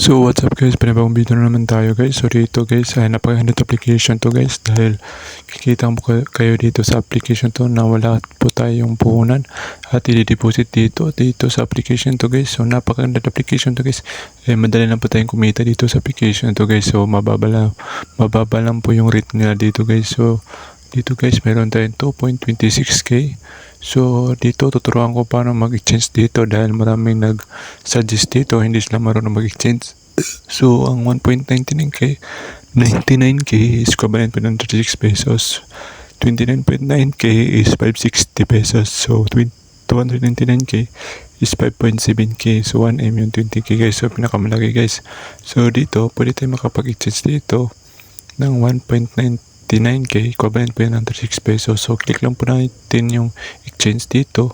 So what's up guys, panibagong video na naman tayo guys. So dito guys ay napakaganda application to guys, dahil kikita mo kayo dito sa application to na wala po tayong puhunan at i-deposit dito sa application to guys. So napakaganda application to guys, madali lang po tayong kumita dito sa application to guys. So mababa lang po yung rate nila dito guys. So dito guys meron tayong 2.26k. So dito tuturuan ko paano mag-exchange dito dahil maraming nag-suggest dito, hindi sila marunong mag-exchange. So ang 1.99k is equivalent po ng 36 pesos. 29.9k is 560 pesos. So 299k is 5.7k. So 1M yung 20k guys. So pinakamalaki guys. So dito pwede tayo makapag-exchange dito ng 1.99k, equivalent po yan ng 36 pesos. So click lang po natin yung exchange dito.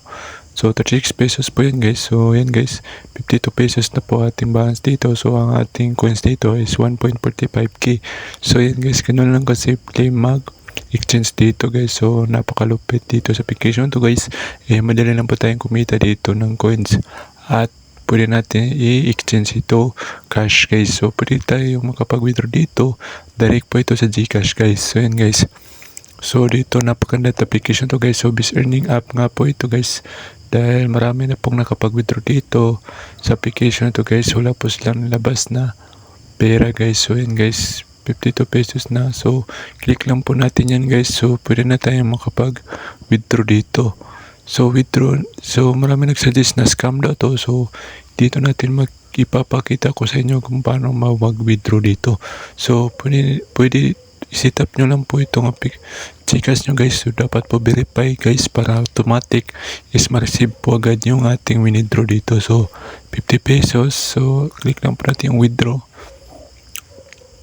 So 36 pesos po yan guys. So yan guys, 52 pesos na po ating balance dito. So ang ating coins dito is 1.45k. So yan guys, ganun lang kasimple mag-exchange dito guys. So napakalupit dito sa application to guys. Madali lang po tayong kumita dito ng coins at pwede natin i-exchange ito cash guys. So pwede tayo makapag-withdraw dito. Direct po ito sa GCash guys. So yan guys. So dito napakaganda application to guys. So Biz Earning app nga po ito guys, dahil marami na pong nakapag-withdraw dito sa application to guys. Wala po silang nilabas na pera guys. So yan guys, 52 pesos na. So click lang po natin yan guys. So pwede na tayong makapag-withdraw dito. So withdraw. So marami nagsuggest na scam daw to. So dito natin ipapakita ko sa inyo kung paano mag-withdraw dito. So pwede i-set up nyo lang po itong GCash nyo guys. So dapat po verify guys para automatic is ma-receive po agad yung ating withdraw dito. So 50 pesos. So click lang po natin yung withdraw.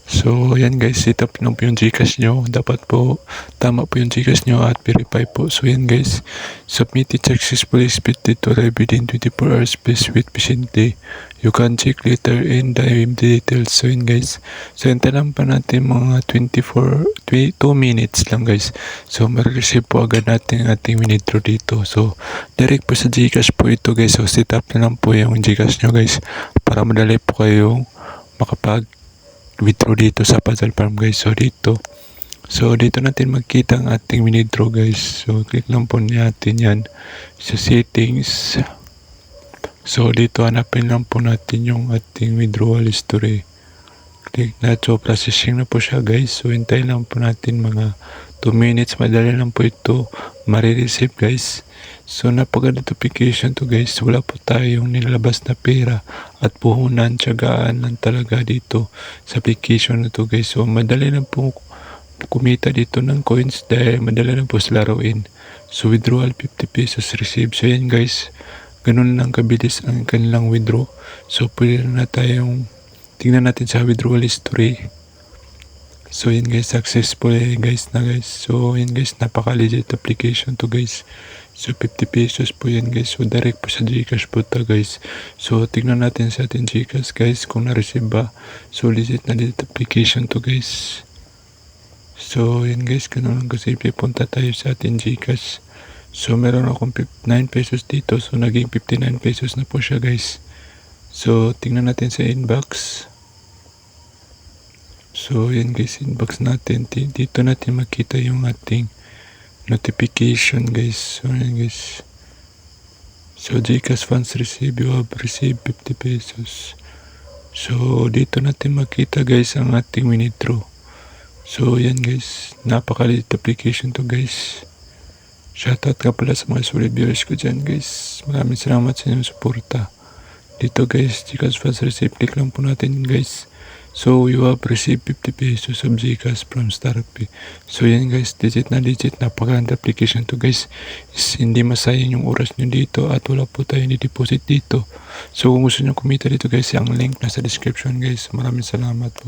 So yan guys, set up lang po yung GCash nyo. Dapat po tama po yung GCash nyo at verify po. So yan guys, submitted successfully, expected to arrive within 24 hours. Please wait patiently. You can check later in the details. So yan guys, so hintay lang pa natin mga 2 minutes lang guys. So ma-receive po agad natin ating withdraw dito. So direct po sa GCash po ito guys. So set up na lang po yung GCash nyo guys para madali po kayong makapag-withdraw dito sa Puzzle Farm guys. So dito natin makita ang ating withdraw guys. So click lang po natin yan sa settings. So dito hanapin lang po natin yung ating withdrawal history. Click na. So processing na po siya guys. So hintay lang po natin mga 2 minutes. Madali lang po ito marireceive guys. So napaganda application to guys. Wala po tayong nilalabas na pera at puhunan, tiyagaan lang talaga dito sa application na to guys. So madali lang po kumita dito ng coins dahil madali lang po laruin. So withdrawal 50 pesos receive. So yan guys, ganun lang kabilis ang kanilang withdraw. So pwede na tayong tingnan natin sa withdrawal history. So yan guys, successful guys na guys. So yan guys, napaka-legit application to guys. So 50 pesos po yan guys. So direct po sa GCash po ta guys. So tingnan natin sa ating GCash guys kung na-receive ba. So legit na legit application to guys. So yan guys, ganun lang kasi punta tayo sa ating GCash. So meron akong 9 pesos dito. So naging 59 pesos na po siya guys. So tingnan natin sa inbox. So yan guys, inbox natin. Dito natin makita yung ating notification guys. So yan guys. So GCash funds received, you have received 50 pesos. So dito natin makita guys ang ating withdraw. So yan guys, napakalit application to guys. Shoutout ka pala sa mga solid viewers ko dyan guys. Maraming salamat sa inyong suporta. Dito guys, GCash funds received, click lang po natin guys. So you have received 50 pesos of GCash from StarPay. So yan guys, legit na legit, napakaganda application to guys. Hindi masayang yung oras nyo dito at wala po tayo ni-deposit dito. So kung gusto nyo kumita dito guys, ang link nasa description guys. Maraming salamat po.